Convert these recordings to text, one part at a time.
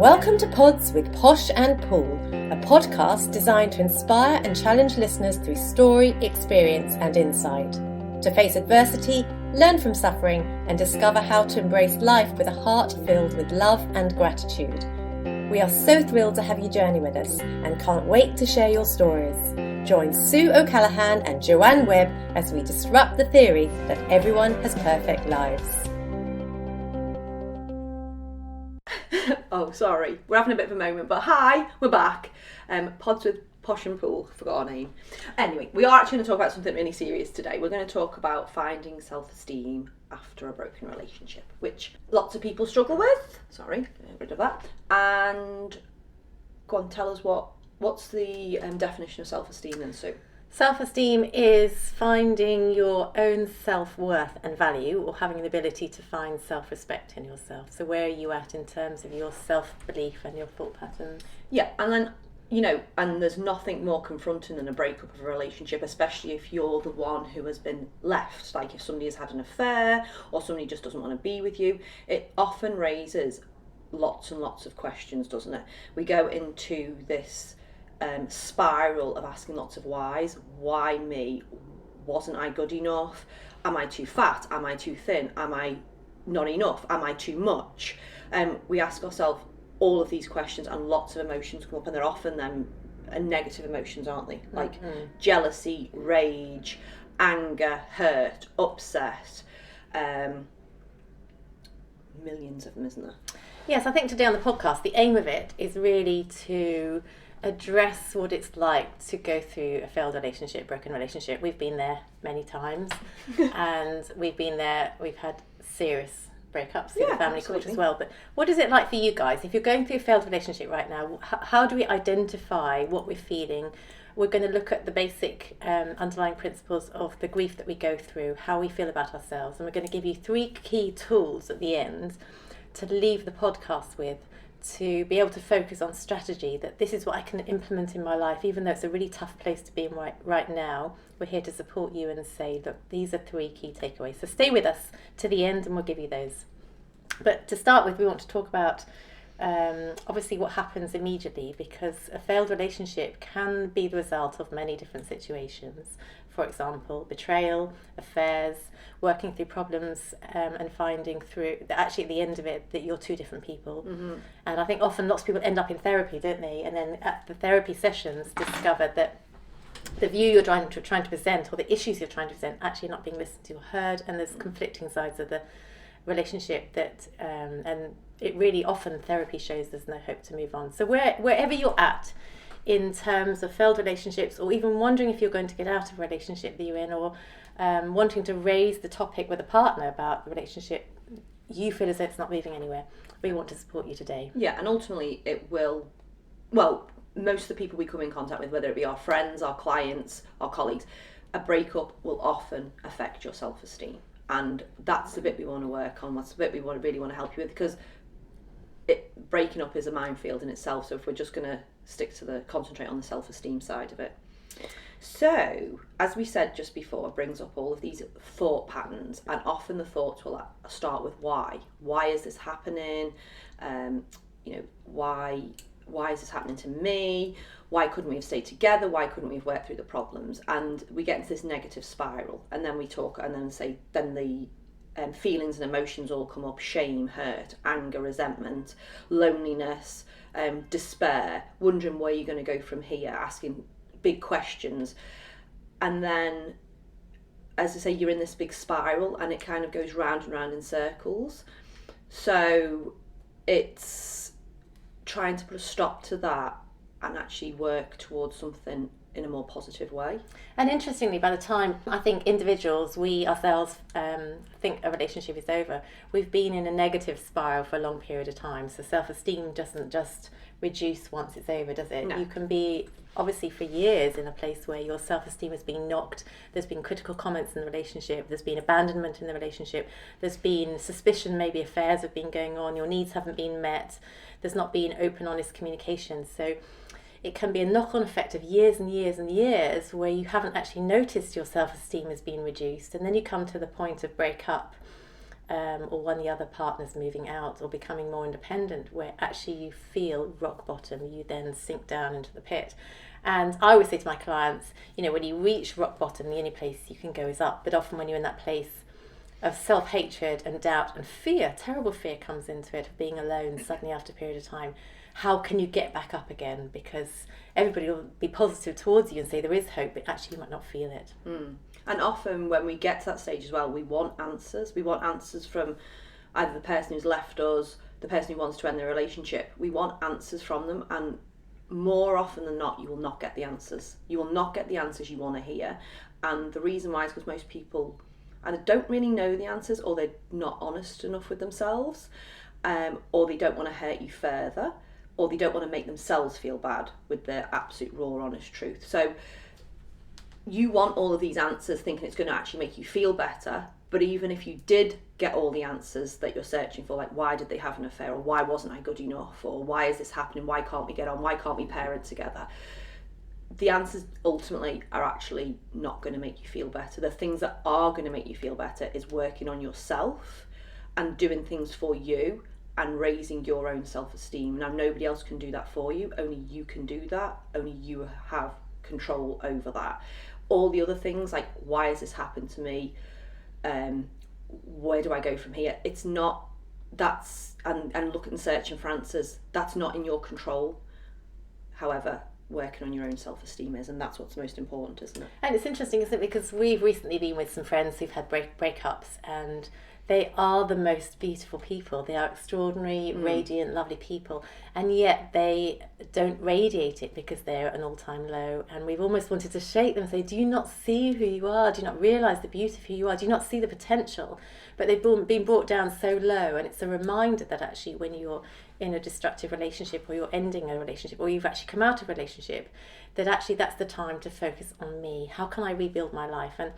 Welcome to Pods with Posh and Paul, a podcast designed to inspire and challenge listeners through story, experience and insight. To face adversity, learn from suffering and discover how to embrace life with a heart filled with love and gratitude. We are so thrilled to have you journey with us and can't wait to share your stories. Join Sue O'Callaghan and Joanne Webb as we disrupt the theory that everyone has perfect lives. Oh, sorry, we're having a bit of a moment, but hi, we're back. Pods with Posh and Pool, forgot our name. Anyway, we are actually going to talk about something really serious today. We're going to talk about finding self-esteem after a broken relationship, which lots of people struggle with. Sorry, get rid of that. And go on, tell us what's the definition of self-esteem then, Sue? Self-esteem is finding your own self-worth and value, or having the ability to find self-respect in yourself. So where are you at in terms of your self-belief and your thought patterns? Yeah, and then, and there's nothing more confronting than a breakup of a relationship, especially if you're the one who has been left. Like if somebody has had an affair or somebody just doesn't want to be with you, it often raises lots and lots of questions, doesn't it? We go into this spiral of asking lots of whys. Why me? Wasn't I good enough? Am I too fat? Am I too thin? Am I not enough? Am I too much? We ask ourselves all of these questions and lots of emotions come up, and they're often negative emotions, aren't they? Like jealousy, rage, anger, hurt, upset, millions of them, isn't there? Yes, I think today on the podcast, the aim of it is really to address what it's like to go through a failed relationship, broken relationship. We've been there many times and we've had serious breakups through the family court as well. But what is it like for you guys? If you're going through a failed relationship right now, how do we identify what we're feeling? We're going to look at the basic underlying principles of the grief that we go through, how we feel about ourselves, and we're going to give you 3 key tools at the end to leave the podcast with, to be able to focus on strategy, that this is what I can implement in my life, even though it's a really tough place to be in right now. We're here to support you and say, look, these are 3 key takeaways. So stay with us to the end and we'll give you those. But to start with, we want to talk about obviously what happens immediately, because a failed relationship can be the result of many different situations. For example, betrayal, affairs, working through problems and finding through that actually at the end of it that you're 2 different people. Mm-hmm. And I think often lots of people end up in therapy, don't they? And then at the therapy sessions discover that the view you're trying to present, or the issues you're trying to present, actually not being listened to or heard, and there's conflicting sides of the relationship that and it really often therapy shows there's no hope to move on. So wherever you're at in terms of failed relationships, or even wondering if you're going to get out of a relationship that you're in, or wanting to raise the topic with a partner about the relationship, you feel as though it's not moving anywhere, we want to support you today. Yeah, and ultimately it will, most of the people we come in contact with, whether it be our friends, our clients, our colleagues, a breakup will often affect your self-esteem. And that's the bit we want to work on. That's the bit we really want to help you with, because breaking up is a minefield in itself. So if we're just going to concentrate on the self-esteem side of it. So, as we said just before, it brings up all of these thought patterns, and often the thoughts will start with why. Why is this happening? Why is this happening to me? Why couldn't we have stayed together? Why couldn't we have worked through the problems? And we get into this negative spiral, and then we talk, and then the feelings and emotions all come up: shame, hurt, anger, resentment, loneliness, despair, wondering where you're going to go from here, asking big questions. And then, as I say, you're in this big spiral, and it kind of goes round and round in circles. So it's trying to put a stop to that and actually work towards something in a more positive way. And interestingly, by the time I think individuals, we ourselves think a relationship is over, we've been in a negative spiral for a long period of time. So self-esteem doesn't just reduce once it's over, does it? No. You can be obviously for years in a place where your self-esteem has been knocked. There's been critical comments in the relationship, there's been abandonment in the relationship, there's been suspicion, maybe affairs have been going on, your needs haven't been met, there's not been open, honest communication. So it can be a knock-on effect of years and years and years where you haven't actually noticed your self-esteem has been reduced, and then you come to the point of breakup or one of the other partners moving out or becoming more independent, where actually you feel rock bottom, you then sink down into the pit. And I always say to my clients, you know, when you reach rock bottom, the only place you can go is up. But often when you're in that place of self-hatred and doubt and fear, terrible fear comes into it, of being alone suddenly after a period of time. How can you get back up again? Because everybody will be positive towards you and say there is hope, but actually you might not feel it. And often when we get to that stage as well, we want answers. We want answers from either the person who's left us, the person who wants to end the relationship. We want answers from them, and more often than not, you will not get the answers. You will not get the answers you want to hear. And the reason why is because most people either don't really know the answers, or they're not honest enough with themselves, or they don't want to hurt you further, or they don't want to make themselves feel bad with the absolute raw honest truth. So you want all of these answers thinking it's going to actually make you feel better, but even if you did get all the answers that you're searching for, like why did they have an affair, or why wasn't I good enough, or why is this happening, why can't we get on, why can't we parent together, the answers ultimately are actually not going to make you feel better. The things that are going to make you feel better is working on yourself and doing things for you and raising your own self-esteem. Now, nobody else can do that for you. Only you can do that. Only you have control over that. All the other things, like why has this happened to me? Where do I go from here? It's not, that's, and looking and searching for answers, that's not in your control. However, working on your own self-esteem is, and that's what's most important, isn't it? And it's interesting, isn't it, because we've recently been with some friends who've had breakups, and they are the most beautiful people. They are extraordinary, radiant, lovely people, and yet they don't radiate it because they're at an all-time low. And we've almost wanted to shake them and say, do you not see who you are? Do you not realise the beauty of who you are? Do you not see the potential? But they've been brought down so low, and it's a reminder that actually when you're in a destructive relationship, or you're ending a relationship, or you've actually come out of a relationship, that actually that's the time to focus on me. How can I rebuild my life? And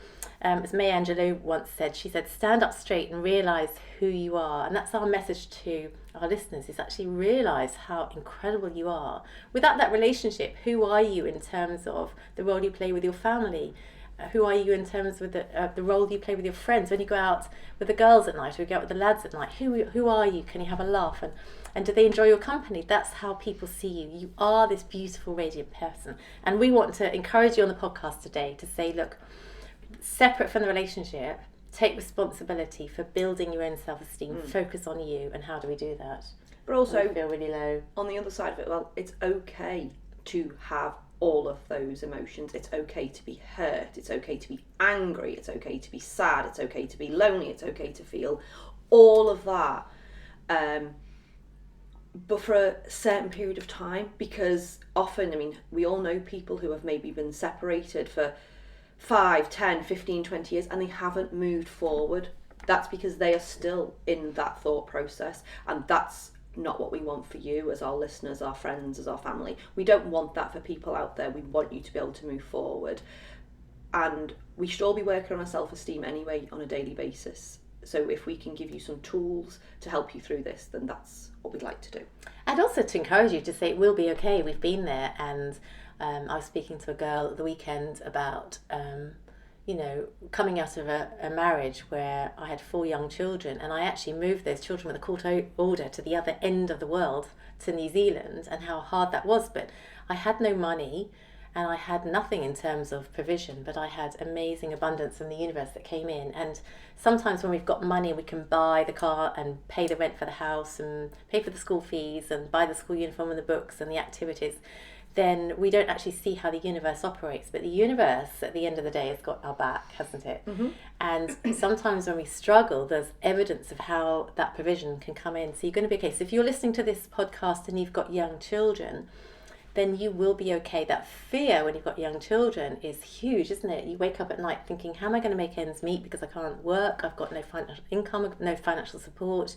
as Maya Angelou once said, she said, stand up straight and realise who you are. And that's our message to our listeners, is actually realise how incredible you are. Without that relationship, who are you in terms of the role you play with your family? Who are you in terms of the role you play with your friends? When you go out with the girls at night, or you go out with the lads at night, who are you? Can you have a laugh? And do they enjoy your company? That's how people see you. You are this beautiful, radiant person. And we want to encourage you on the podcast today to say, look, separate from the relationship, take responsibility for building your own self-esteem. Focus on you. And how do we do that? But also, feel really low. On the other side of it, well, it's okay to have all of those emotions. It's okay to be hurt. It's okay to be angry. It's okay to be sad. It's okay to be lonely. It's okay to feel all of that. But for a certain period of time, because often, I mean, we all know people who have maybe been separated for 5, 10, 15, 20 years, and they haven't moved forward. That's because they are still in that thought process, and that's not what we want for you as our listeners, our friends, as our family. We don't want that for people out there. We want you to be able to move forward, and we should all be working on our self-esteem anyway on a daily basis. So if we can give you some tools to help you through this, then that's what we'd like to do. And also to encourage you to say it will be okay. We've been there. And I was speaking to a girl at the weekend about coming out of a marriage where I had 4 young children, and I actually moved those children with a court order to the other end of the world, to New Zealand, and how hard that was. But I had no money, and I had nothing in terms of provision, but I had amazing abundance from the universe that came in. And sometimes when we've got money, we can buy the car and pay the rent for the house and pay for the school fees and buy the school uniform and the books and the activities. Then we don't actually see how the universe operates. But the universe, at the end of the day, has got our back, hasn't it? Mm-hmm. And sometimes when we struggle, there's evidence of how that provision can come in. So you're going to be okay. So if you're listening to this podcast and you've got young children, then you will be okay. That fear when you've got young children is huge, isn't it? You wake up at night thinking, how am I going to make ends meet because I can't work, I've got no financial income, no financial support,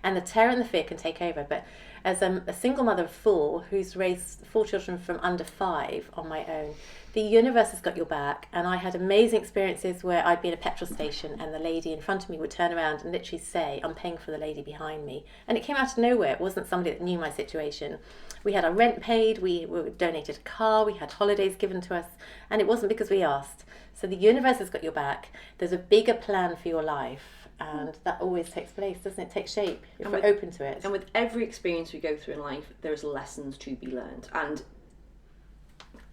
and the terror and the fear can take over. But as a single mother of 4 who's raised 4 children from under 5 on my own, the universe has got your back. And I had amazing experiences where I'd be in a petrol station and the lady in front of me would turn around and literally say, I'm paying for the lady behind me. And it came out of nowhere. It wasn't somebody that knew my situation. We had our rent paid, we were donated a car, we had holidays given to us, and it wasn't because we asked. So the universe has got your back. There's a bigger plan for your life, And that always takes place, doesn't it? Take shape if we're open to it. And with every experience we go through in life, there's lessons to be learned. And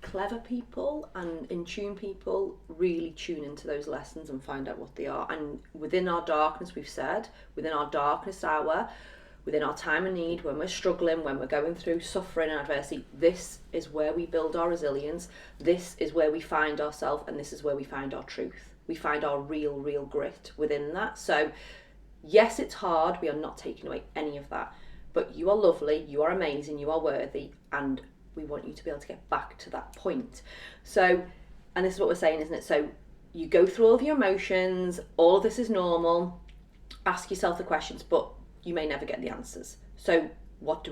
clever people and in tune people really tune into those lessons and find out what they are. And within our darkness, we've said, within our darkness hour, within our time of need, when we're struggling, when we're going through suffering and adversity, this is where we build our resilience. This is where we find ourselves, and this is where we find our truth. We find our real grit within that. So yes, it's hard. We are not taking away any of that. But you are lovely, you are amazing, you are worthy, and we want you to be able to get back to that point. So, and this is what we're saying, isn't it? So you go through all of your emotions, all of this is normal, ask yourself the questions, but you may never get the answers. So what do?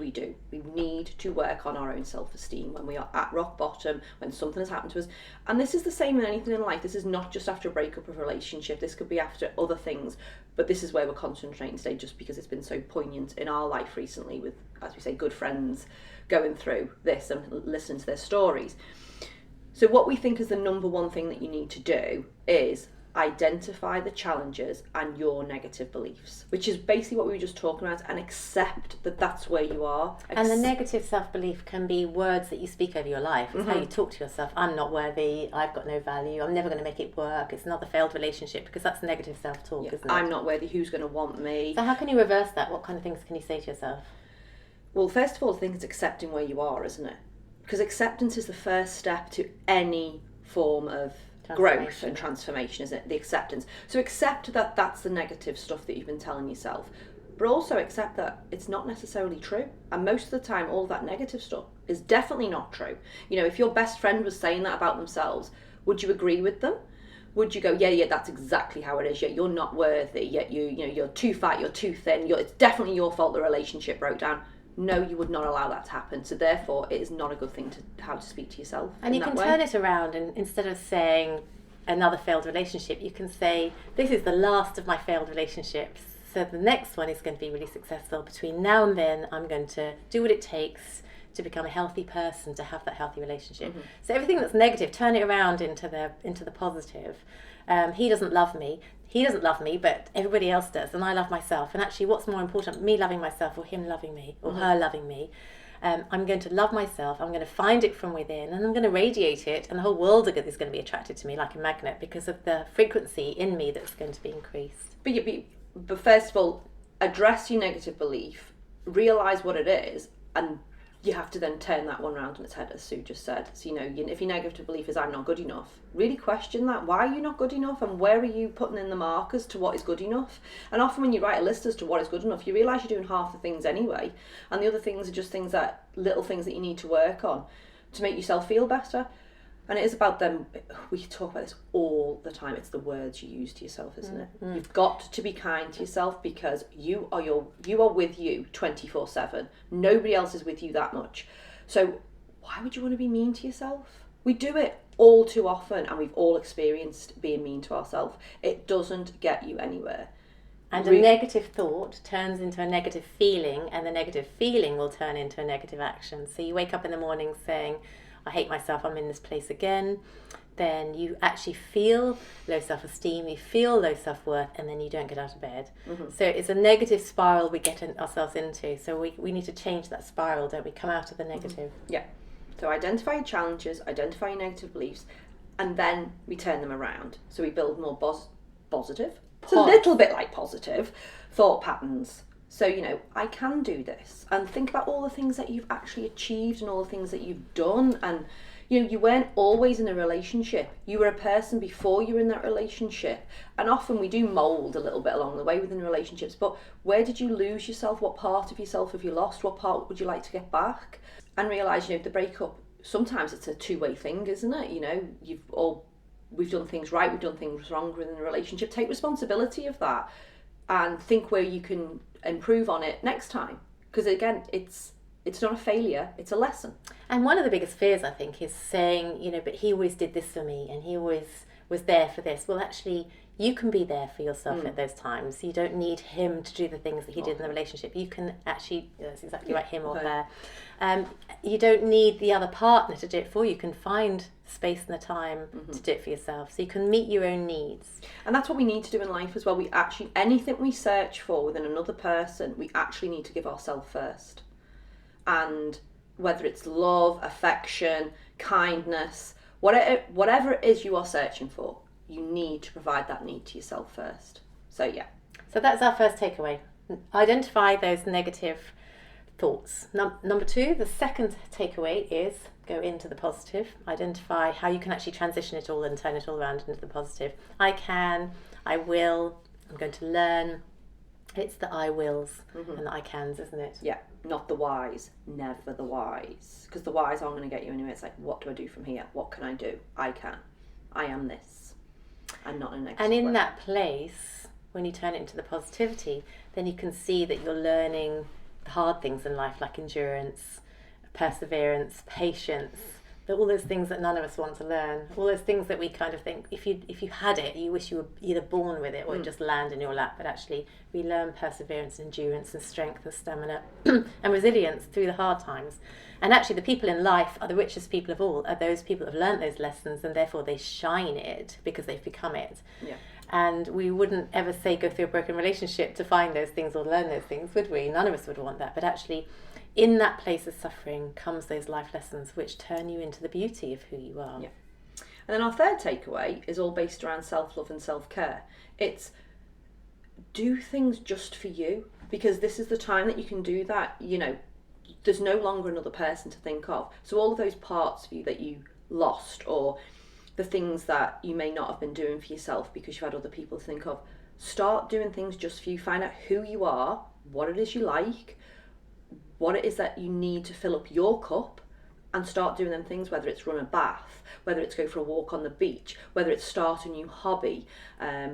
We need to work on our own self-esteem when we are at rock bottom, when something has happened to us. And this is the same in anything in life. This is not just after a breakup of a relationship. This could be after other things. But this is where we're concentrating today, just because it's been so poignant in our life recently with, as we say, good friends going through this and listening to their stories. So what we think is the number one thing that you need to do is identify the challenges and your negative beliefs, which is basically what we were just talking about, and accept that that's where you are. And the negative self-belief can be words that you speak over your life. It's how you talk to yourself. I'm not worthy, I've got no value, I'm never going to make it work, it's another failed relationship, because that's negative self-talk, isn't it? I'm not worthy, who's going to want me? So how can you reverse that? What kind of things can you say to yourself? Well, first of all, I think it's accepting where you are, isn't it? Because acceptance is the first step to any form of growth and transformation, isn't it? The acceptance. So accept that that's the negative stuff that you've been telling yourself, but also accept that it's not necessarily true. And most of the time, all that negative stuff is definitely not true. You know, if your best friend was saying that about themselves, would you agree with them? Would you go, yeah, that's exactly how it is, yet you're not worthy, yet you're too fat, you're too thin, it's definitely your fault the relationship broke down? No, you would not allow that to happen. So therefore, it is not a good thing to how to speak to yourself. And you can turn it around, and instead of saying another failed relationship, you can say, this is the last of my failed relationships, so the next one is going to be really successful. Between now and then, I'm going to do what it takes to become a healthy person, to have that healthy relationship. So everything that's negative, turn it around into the positive. He doesn't love me, but everybody else does, and I love myself. And actually, what's more important, me loving myself or him loving me or her loving me? I'm going to love myself, I'm going to find it from within, and I'm going to radiate it, and the whole world is going to be attracted to me like a magnet because of the frequency in me that's going to be increased. But first of all, address your negative belief, realise what it is, and you have to then turn that one around on its head, as Sue just said. So, if your negative belief is I'm not good enough, really question that. Why are you not good enough, and where are you putting in the markers to what is good enough? And often when you write a list as to what is good enough, you realise you're doing half the things anyway, and the other things are just little things that you need to work on to make yourself feel better. And it is about them. We talk about this all the time. It's the words you use to yourself, isn't it? You've got to be kind to yourself, because you are with you 24/7. Nobody else is with you that much. So why would you want to be mean to yourself? We do it all too often, and we've all experienced being mean to ourselves. It doesn't get you anywhere. And a negative thought turns into a negative feeling, and the negative feeling will turn into a negative action. So you wake up in the morning saying, I hate myself, I'm in this place again. Then you actually feel low self-esteem, you feel low self-worth, and then you don't get out of bed. So it's a negative spiral we get ourselves into. So we need to change that spiral, don't we? Come out of the negative. Yeah. So identify your challenges, identify your negative beliefs, and then we turn them around. So we build more positive. It's a little bit like positive thought patterns. So, I can do this, and think about all the things that you've actually achieved and all the things that you've done. And, you weren't always in a relationship. You were a person before you were in that relationship. And often we do mould a little bit along the way within relationships. But where did you lose yourself? What part of yourself have you lost? What part would you like to get back? And realise, the breakup, sometimes it's a two-way thing, isn't it? We've done things right, we've done things wrong within the relationship. Take responsibility of that and think where you can improve on it next time, because again, it's not a failure, it's a lesson. And one of the biggest fears, I think, is saying, but he always did this for me, and he always was there for this. Well, actually, You can be there for yourself at those times. You don't need him to do the things that he did in the relationship. You can actually, that's exactly right, him or her. You don't need the other partner to do it for you. You can find space and the time to do it for yourself. So you can meet your own needs. And that's what we need to do in life as well. We actually, anything we search for within another person, we actually need to give ourselves first. And whether it's love, affection, kindness, whatever it is you are searching for, you need to provide that need to yourself first. So yeah. So that's our first takeaway. Identify those negative thoughts. Number 2, the second takeaway is go into the positive. Identify how you can actually transition it all and turn it all around into the positive. I can, I will, I'm going to learn. It's the I wills and the I cans, isn't it? Yeah, not the whys, never the whys. Because the whys aren't going to get you anywhere. It's like, what do I do from here? What can I do? I can. I am this. And not in a negative And in way. that place, when you turn it into the positivity, then you can see that you're learning the hard things in life, like endurance, perseverance, patience, all those things that none of us want to learn, all those things that we kind of think if you had it, you wish you were either born with it or it just land in your lap. But actually we learn perseverance, endurance and strength and stamina and resilience through the hard times. And actually the people in life are the richest people of all, are those people that have learned those lessons, and therefore they shine it because they've become it. Yeah. And we wouldn't ever say go through a broken relationship to find those things or learn those things, would we? None of us would want that. But actually in that place of suffering comes those life lessons which turn you into the beauty of who you are. Yeah. And then our third takeaway is all based around self-love and self-care. It's do things just for you, because this is the time that you can do that. You know, there's no longer another person to think of. So all of those parts of you that you lost, or the things that you may not have been doing for yourself because you had other people to think of, start doing things just for you. Find out who you are, what it is you like, what it is that you need to fill up your cup, and start doing them things, whether it's run a bath, whether it's go for a walk on the beach, whether it's start a new hobby,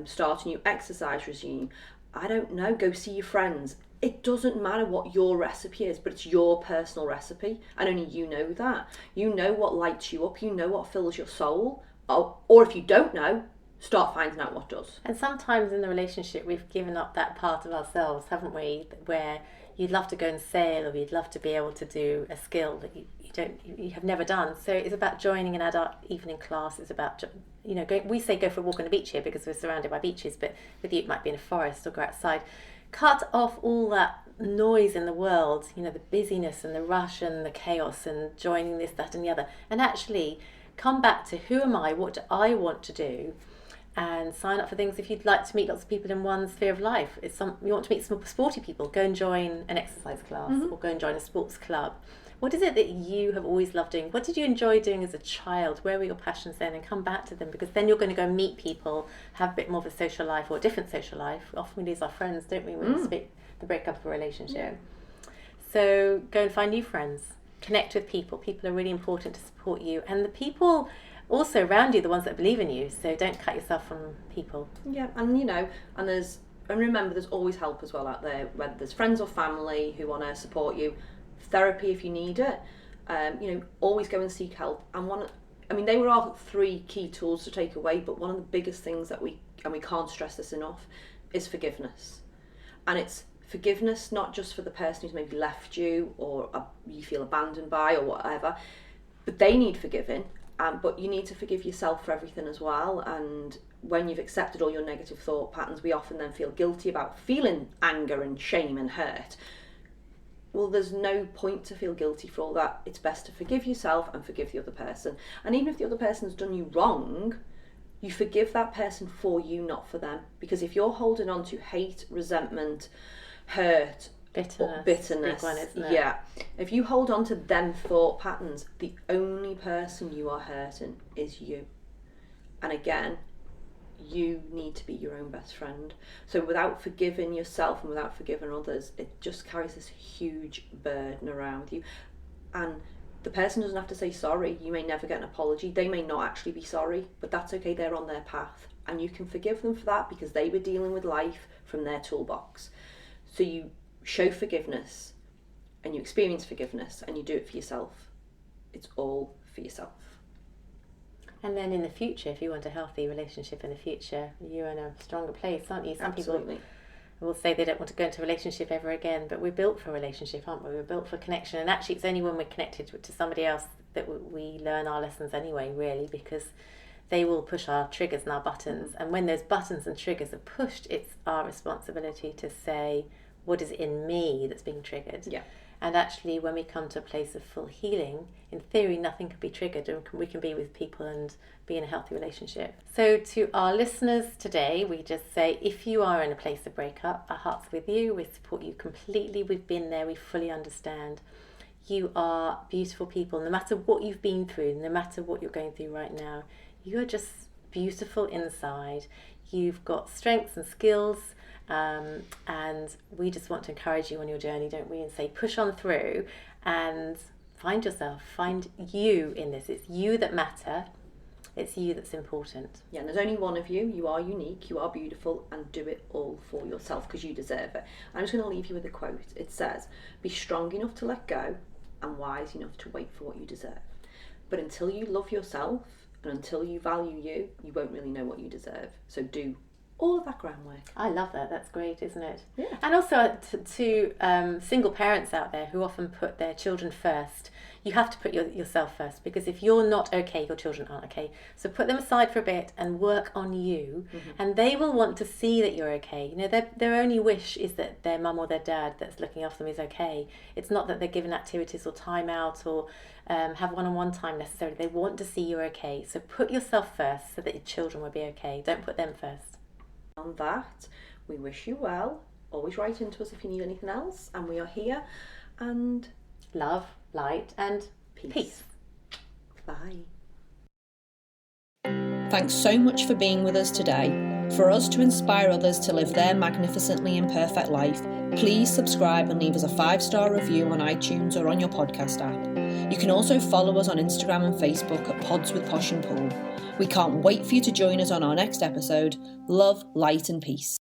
start a new exercise regime. I don't know, go see your friends. It doesn't matter what your recipe is, but it's your personal recipe, and only you know that. You know what lights you up, you know what fills your soul, or if you don't know, start finding out what does. And sometimes in the relationship we've given up that part of ourselves, haven't we, where you'd love to go and sail, or you'd love to be able to do a skill that you have never done. So it's about joining an adult evening class. It's about, you know, we say go for a walk on the beach here because we're surrounded by beaches, but with you it might be in a forest or go outside. Cut off all that noise in the world, you know, the busyness and the rush and the chaos and joining this, that and the other, and actually come back to who am I, what do I want to do, and sign up for things. If you'd like to meet lots of people in one sphere of life, you want to meet some sporty people, go and join an exercise class or go and join a sports club. What is it that you have always loved doing? What did you enjoy doing as a child? Where were your passions then? And come back to them, because then you're going to go and meet people, have a bit more of a social life or a different social life. Often we lose our friends, don't we, when we speak the breakup of a relationship. So go and find new friends, connect with people. People are really important to support you, and the people also around you, the ones that believe in you. So don't cut yourself from people. Yeah, and you know, and remember, there's always help as well out there, whether there's friends or family who want to support you, therapy if you need it. You know, always go and seek help. And they were our 3 key tools to take away, but one of the biggest things that we can't stress this enough, is forgiveness. And it's forgiveness not just for the person who's maybe left you, or you feel abandoned by, or whatever, but they need forgiving. But you need to forgive yourself for everything as well. And when you've accepted all your negative thought patterns, we often then feel guilty about feeling anger and shame and hurt. Well, there's no point to feel guilty for all that. It's best to forgive yourself and forgive the other person. And even if the other person's done you wrong, you forgive that person for you, not for them. Because if you're holding on to hate, resentment, hurt, bitterness, big one, isn't it? Yeah. If you hold on to them thought patterns, the only person you are hurting is you. And again, you need to be your own best friend. So without forgiving yourself and without forgiving others, it just carries this huge burden around with you. And the person doesn't have to say sorry. You may never get an apology. They may not actually be sorry, but that's okay. They're on their path, and you can forgive them for that because they were dealing with life from their toolbox. So you show forgiveness and you experience forgiveness and you do it for yourself. It's all for yourself. And then in the future, if you want a healthy relationship in the future, you're in a stronger place, aren't you? Some Absolutely. people will say they don't want to go into a relationship ever again, but we're built for a relationship, aren't we? We're built for connection. And actually, it's only when we're connected to somebody else that we learn our lessons anyway, really, because they will push our triggers and our buttons. And when those buttons and triggers are pushed, it's our responsibility to say, what is in me that's being triggered? Yeah. And actually, when we come to a place of full healing, in theory, nothing can be triggered, and we can be with people and be in a healthy relationship. So to our listeners today, we just say, if you are in a place of breakup, our heart's with you. We support you completely. We've been there. We fully understand. You are beautiful people. No matter what you've been through, no matter what you're going through right now, you are just beautiful inside. You've got strengths and skills. And we just want to encourage you on your journey, don't we? And say, push on through and find yourself, find you in this. It's you that matter. It's you that's important. Yeah, and there's only one of you. You are unique, you are beautiful, and do it all for yourself because you deserve it. I'm just going to leave you with a quote. It says, be strong enough to let go and wise enough to wait for what you deserve. But until you love yourself and until you value you, you won't really know what you deserve. So do all of that groundwork. I love that. That's great, isn't it? Yeah. And also to single parents out there who often put their children first, you have to put yourself first, because if you're not okay, your children aren't okay. So put them aside for a bit and work on you, and they will want to see that you're okay. You know, their only wish is that their mum or their dad that's looking after them is okay. It's not that they're given activities or time out or have one-on-one time necessarily. They want to see you're okay. So put yourself first so that your children will be okay. Don't put them first. On that, we wish you well. Always write into us if you need anything else, and we are here. And love, light, and peace. Bye. Thanks so much for being with us today. For us to inspire others to live their magnificently imperfect life, please subscribe and leave us a 5-star review on iTunes or on your podcast app. You can also follow us on Instagram and Facebook at Pods with Posh and Paul. We can't wait for you to join us on our next episode. Love, light and peace.